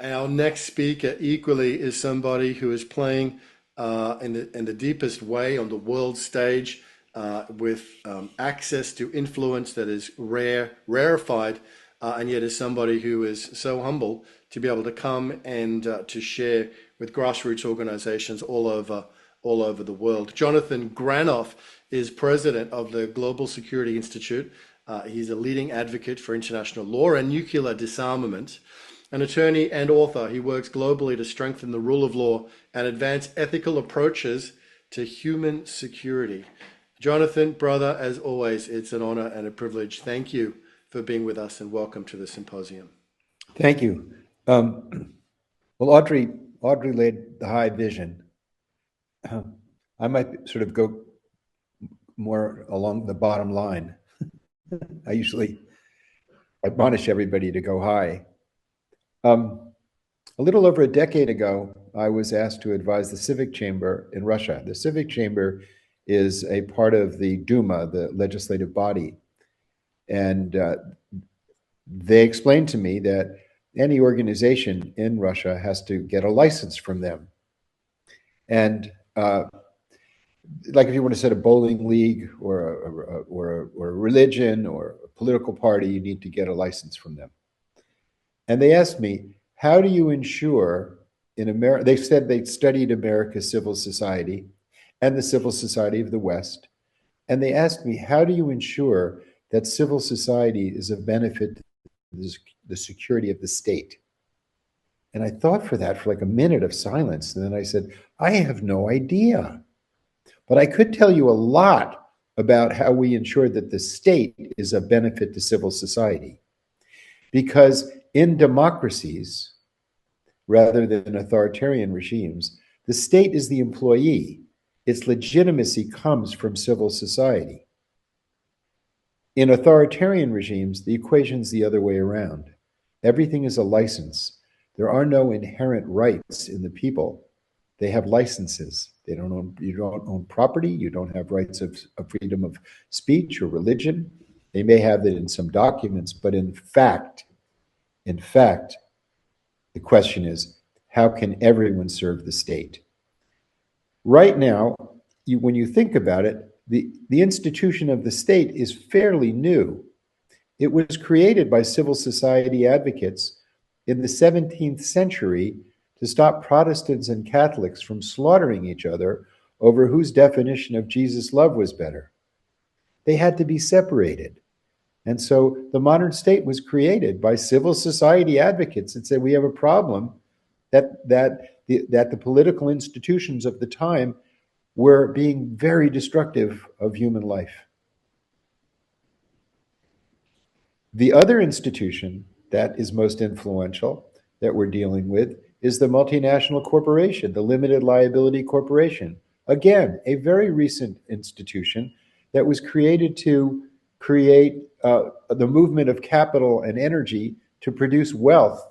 Our next speaker equally is somebody who is playing in the deepest way on the world stage with access to influence that is rarefied, and yet is somebody who is so humble to be able to come and to share with grassroots organizations all over the world. Jonathan Granoff is president of the Global Security Institute. He's a leading advocate for international law and nuclear disarmament. An attorney and author, he works globally to strengthen the rule of law and advance ethical approaches to human security. Jonathan, brother, as always, it's an honor and a privilege. Thank you for being with us and welcome to the symposium. Thank you. Well, Audrey laid the high vision. I might sort of go more along the bottom line. I usually admonish everybody to go high. A little over a decade ago, I was asked to advise the Civic Chamber in Russia. The Civic Chamber is a part of the Duma, the legislative body. And they explained to me that any organization in Russia has to get a license from them. And like if you want to set a bowling league or a religion or a political party, you need to get a license from them. And they asked me, how do you ensure in America, they said they'd studied America's civil society and the civil society of the West. And they asked me, how do you ensure that civil society is of benefit to the security of the state? And I thought for that for like a minute of silence. And then I said, I have no idea. But I could tell you a lot about how we ensure that the state is of benefit to civil society. Because in democracies, rather than authoritarian regimes, the state is the employee. Its legitimacy comes from civil society. In authoritarian regimes, the equation's the other way around. Everything is a license. There are no inherent rights in the people. They have licenses. You don't own property. You don't have rights of freedom of speech or religion. They may have it in some documents, but in fact, the question is, how can everyone serve the state? Right now, when you think about it, the institution of the state is fairly new. It was created by civil society advocates in the 17th century to stop Protestants and Catholics from slaughtering each other over whose definition of Jesus' love was better. They had to be separated. And so the modern state was created by civil society advocates that said we have a problem that the political institutions of the time were being very destructive of human life. The other institution that is most influential that we're dealing with is the multinational corporation, the limited liability corporation. Again, a very recent institution that was created to create the movement of capital and energy to produce wealth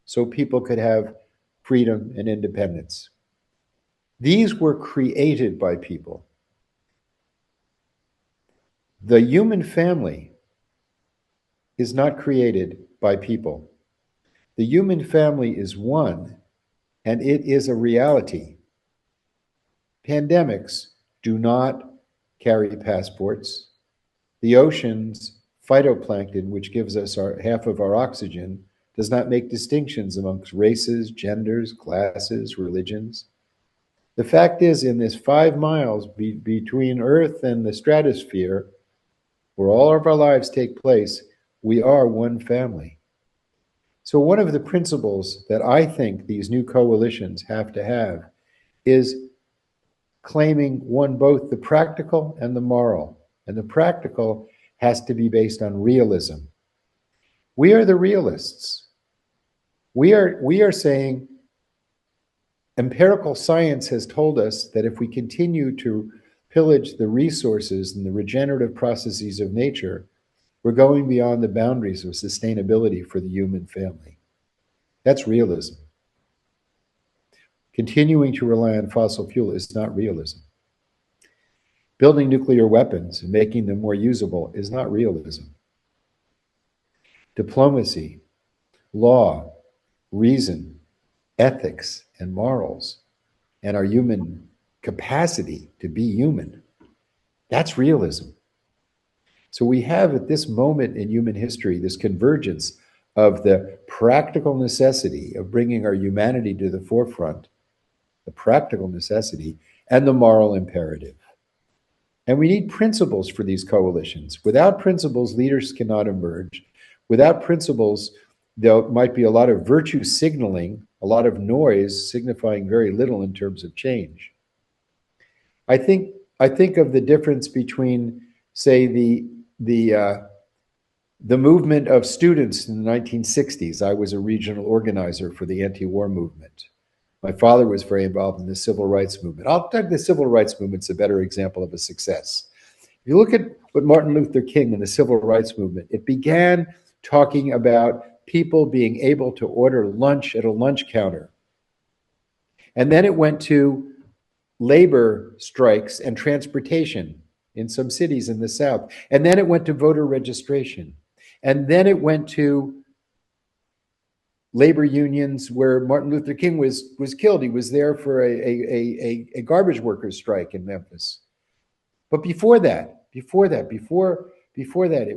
so people could have freedom and independence. These were created by people. The human family is not created by people. The human family is one, and it is a reality. Pandemics do not carry passports. The oceans, phytoplankton, which gives us half of our oxygen, does not make distinctions amongst races, genders, classes, religions. The fact is, in this 5 miles between Earth and the stratosphere, where all of our lives take place, we are one family. So one of the principles that I think these new coalitions have to have is claiming both the practical and the moral. And the practical has to be based on realism. We are the realists. We are saying empirical science has told us that if we continue to pillage the resources and the regenerative processes of nature, we're going beyond the boundaries of sustainability for the human family. That's realism. Continuing to rely on fossil fuel is not realism. Building nuclear weapons and making them more usable is not realism. Diplomacy, law, reason, ethics and morals and our human capacity to be human. That's realism. So we have at this moment in human history this convergence of the practical necessity of bringing our humanity to the forefront, the practical necessity, and the moral imperative. And we need principles for these coalitions. Without principles, leaders cannot emerge. Without principles, there might be a lot of virtue signaling, a lot of noise signifying very little in terms of change. I think of the difference between, say, the movement of students in the 1960s. I was a regional organizer for the anti-war movement. My father was very involved in the civil rights movement. I'll tell you, the civil rights movement's a better example of a success. If you look at what Martin Luther King and the civil rights movement, it began talking about people being able to order lunch at a lunch counter. And then it went to labor strikes and transportation in some cities in the South. And then it went to voter registration. And then it went to labor unions where Martin Luther King was killed. He was there for a garbage workers strike in Memphis. But before that, it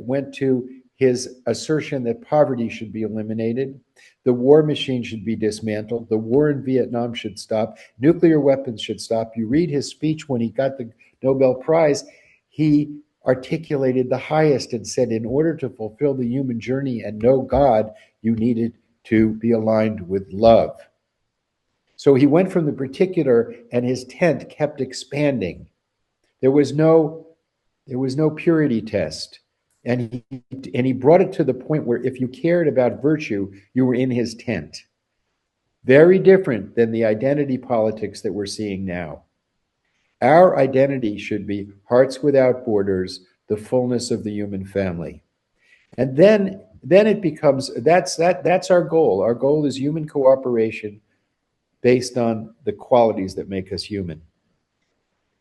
went to his assertion that poverty should be eliminated, the war machine should be dismantled, the war in Vietnam should stop, nuclear weapons should stop. You read his speech when he got the Nobel Prize, he articulated the highest and said, in order to fulfill the human journey and know God, you needed to be aligned with love. So he went from the particular, and his tent kept expanding. There was no purity test. And he brought it to the point where if you cared about virtue, you were in his tent. Very different than the identity politics that we're seeing now. Our identity should be hearts without borders, the fullness of the human family. And then it becomes, that's our goal. Our goal is human cooperation based on the qualities that make us human.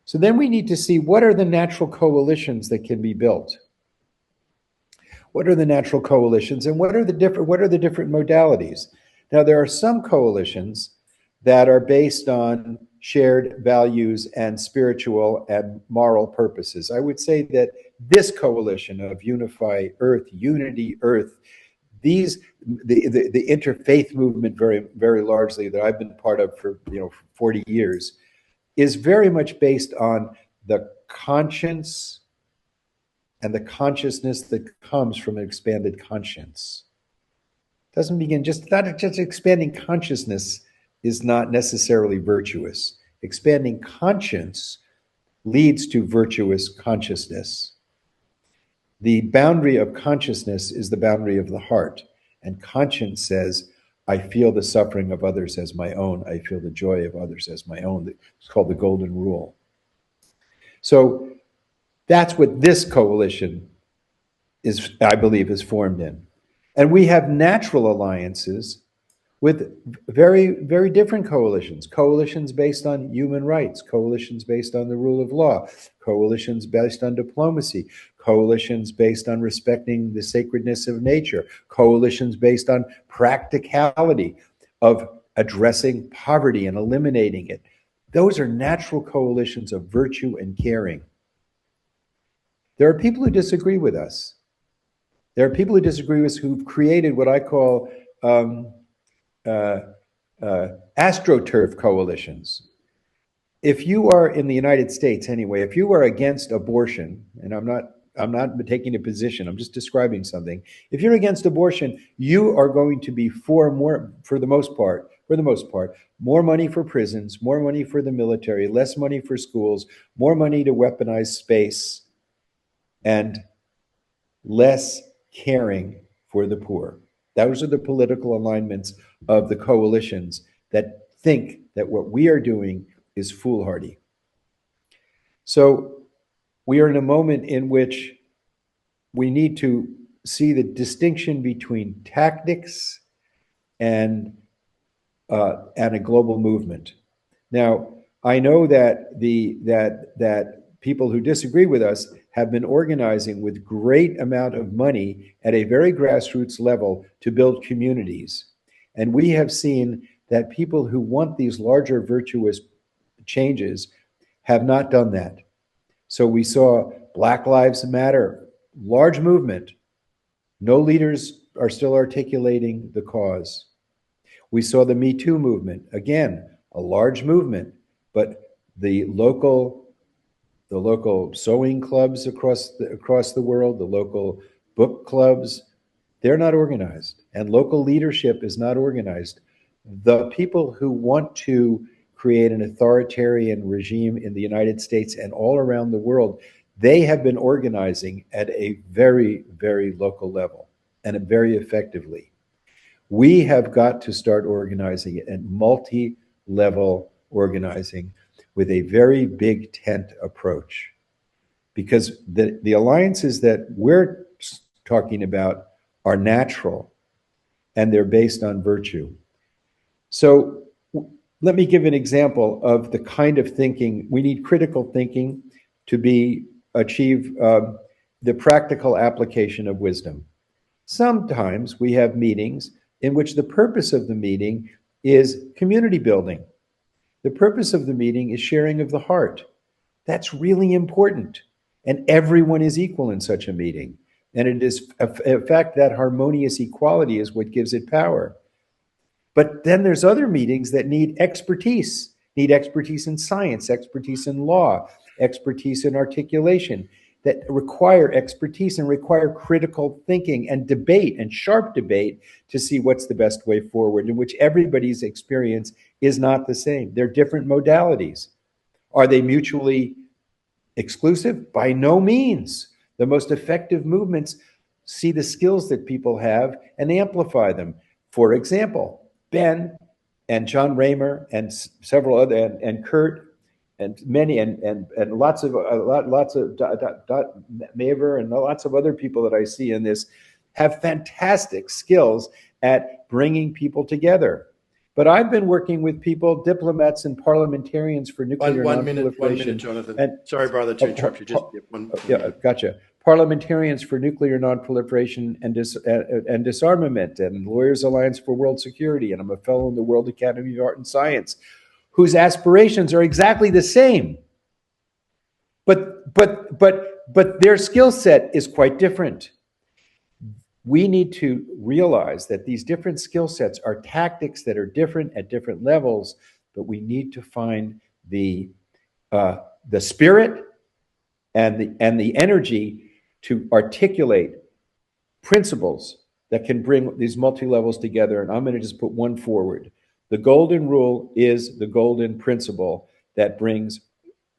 So then we need to see what are the natural coalitions that can be built. What are the natural coalitions, and what are the different modalities? Now, there are some coalitions that are based on shared values and spiritual and moral purposes. I would say that this coalition of Unify Earth, Unity Earth, the interfaith movement very, very largely that I've been part of for 40 years, is very much based on the conscience and the consciousness that comes from an expanded conscience. Doesn't begin just expanding consciousness is not necessarily virtuous. Expanding conscience leads to virtuous consciousness. The boundary of consciousness is the boundary of the heart, and conscience says, I feel the suffering of others as my own. I feel the joy of others as my own. It's called the golden rule. So that's what this coalition is, I believe, is formed in. And we have natural alliances with very, very different coalitions. Coalitions based on human rights, coalitions based on the rule of law, coalitions based on diplomacy, coalitions based on respecting the sacredness of nature, coalitions based on practicality of addressing poverty and eliminating it. Those are natural coalitions of virtue and caring. There are people who disagree with us. There are people who disagree with us who've created what I call astroturf coalitions. If you are in the United States anyway, if you are against abortion, and I'm not taking a position, I'm just describing something. If you're against abortion, you are going to be for the most part, more money for prisons, more money for the military, less money for schools, more money to weaponize space, and less caring for the poor. Those are the political alignments of the coalitions that think that what we are doing is foolhardy. So we are in a moment in which we need to see the distinction between tactics and a global movement. Now, I know that that people who disagree with us have been organizing with great amount of money at a very grassroots level to build communities. And we have seen that people who want these larger virtuous changes have not done that. So we saw Black Lives Matter, large movement. No leaders are still articulating the cause. We saw the Me Too movement, again, a large movement, but the local sewing clubs across the world, the local book clubs, they're not organized, and local leadership is not organized. The people who want to create an authoritarian regime in the United States and all around the world, they have been organizing at a very, very local level and very effectively. We have got to start organizing at multi-level organizing with a very big tent approach, because the alliances that we're talking about are natural and they're based on virtue. So let me give an example of the kind of thinking. We need critical thinking to achieve the practical application of wisdom. Sometimes we have meetings in which the purpose of the meeting is community building. The purpose of the meeting is sharing of the heart. That's really important. And everyone is equal in such a meeting. And it is, in fact, that harmonious equality is what gives it power. But then there's other meetings that need expertise in science, expertise in law, expertise in articulation, that require expertise and require critical thinking and debate and sharp debate to see what's the best way forward, in which everybody's experience is not the same. They're different modalities. Are they mutually exclusive? By no means. The most effective movements see the skills that people have and amplify them. For example, Ben and John Raymer and several other, and Kurt and many and lots of Maver and lots of other people that I see in this have fantastic skills at bringing people together. But I've been working with people, diplomats and parliamentarians for nuclear nonproliferation. 1 minute, Jonathan. Sorry, brother, to interrupt you. Just gotcha. Parliamentarians for nuclear nonproliferation and disarmament, and Lawyers Alliance for World Security, and I'm a fellow in the World Academy of Art and Science, whose aspirations are exactly the same. But their skill set is quite different. We need to realize that these different skill sets are tactics that are different at different levels, but we need to find the spirit and the energy to articulate principles that can bring these multi-levels together. And I'm going to just put one forward. The golden rule is the golden principle that brings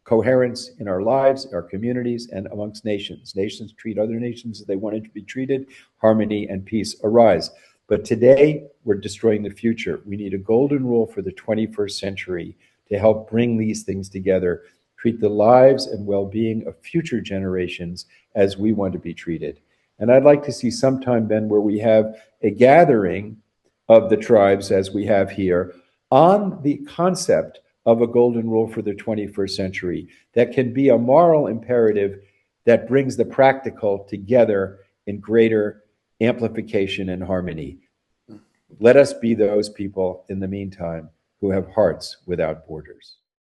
coherence in our lives, our communities, and amongst nations. Nations treat other nations as they wanted to be treated. Harmony and peace arise. But today, we're destroying the future. We need a golden rule for the 21st century to help bring these things together, treat the lives and well-being of future generations as we want to be treated. And I'd like to see sometime, Ben, where we have a gathering of the tribes, as we have here, on the concept of a golden rule for the 21st century that can be a moral imperative that brings the practical together in greater amplification and harmony. Let us be those people in the meantime who have hearts without borders.